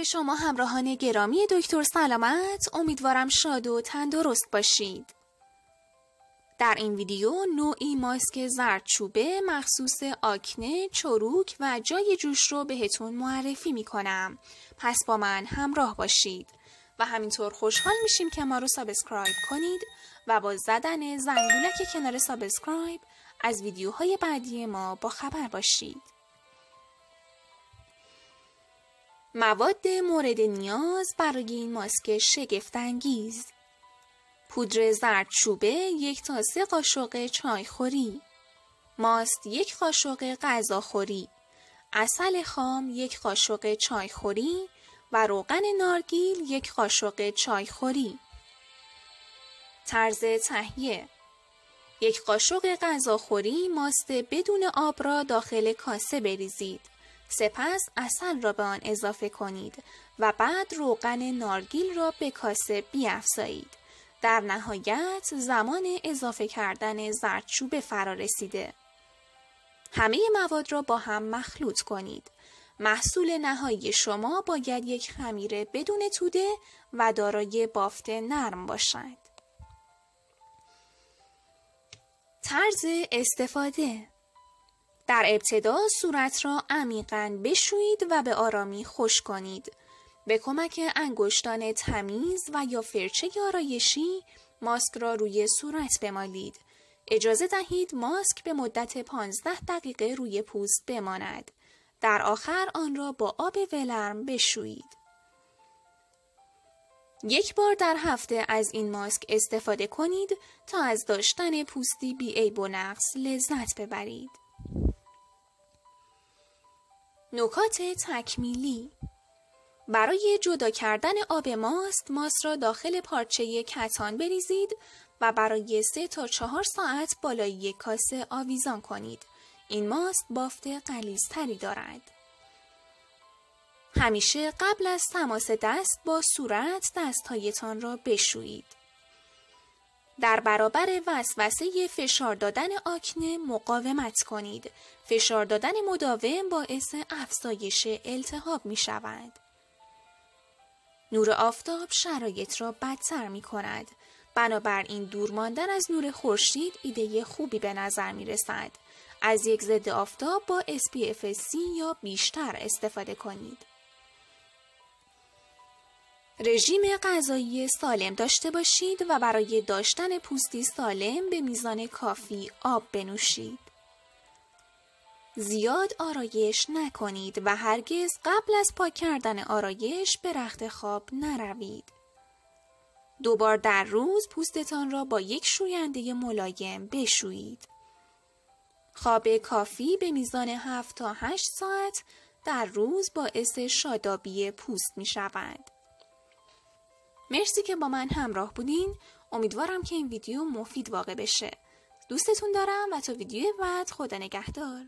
به شما همراهان گرامی دکتر سلامت، امیدوارم شاد و تندرست باشید. در این ویدیو نوعی ماسک زردچوبه مخصوص آکنه، چروک و جای جوش رو بهتون معرفی میکنم. پس با من همراه باشید و همینطور خوشحال میشیم که ما رو سابسکرایب کنید و با زدن زنگولک کنار سابسکرایب از ویدیوهای بعدی ما با خبر باشید. مواد مورد نیاز برای این ماسک شگفت‌انگیز: پودر زردچوبه 1 تا 3 قاشق چایخوری، ماست 1 قاشق غذاخوری، عسل خام 1 قاشق چایخوری و روغن نارگیل 1 قاشق چایخوری. طرز تهیه: 1 قاشق غذاخوری ماست بدون آب را داخل کاسه بریزید. سپس عسل را به آن اضافه کنید و بعد روغن نارگیل را به کاسه بیفزایید. در نهایت زمان اضافه کردن زردچوبه فرا رسیده. همه مواد را با هم مخلوط کنید. محصول نهایی شما باید یک خمیر بدون توده و دارای بافت نرم باشد. طرز استفاده: در ابتدا صورت را عمیقاً بشویید و به آرامی خشک کنید. به کمک انگشتان تمیز و یا فرچه آرایشی ماسک را روی صورت بمالید. اجازه دهید ماسک به مدت 15 دقیقه روی پوست بماند. در آخر آن را با آب ولرم بشویید. 1 بار در هفته از این ماسک استفاده کنید تا از داشتن پوستی بی‌عیب و نقص لذت ببرید. نکات تکمیلی: برای جدا کردن آب ماست را داخل پارچه کتان بریزید و برای 3 تا 4 ساعت بالای یک کاسه آویزان کنید. این ماست بافت غلیظ‌تری دارد. همیشه قبل از تماس دست با صورت دستهایتان را بشویید. در برابر وسوسه فشار دادن آکنه مقاومت کنید. فشار دادن مداوم باعث افزایش التهاب می شود. نور آفتاب شرایط را بدتر می کند. بنابراین دور ماندن از نور خورشید ایده خوبی به نظر می رسد. از یک ضد آفتاب با SPF 30 یا بیشتر استفاده کنید. رژیم غذایی سالم داشته باشید و برای داشتن پوستی سالم به میزان کافی آب بنوشید. زیاد آرایش نکنید و هرگز قبل از پاک کردن آرایش به رخت خواب نروید. 2 بار در روز پوستتان را با یک شوینده ملایم بشویید. خواب کافی به میزان 7 تا 8 ساعت در روز باعث شادابی پوست می شود. مرسی که با من همراه بودین. امیدوارم که این ویدیو مفید واقع بشه. دوستتون دارم و تا ویدیو بعد خدا نگهدار.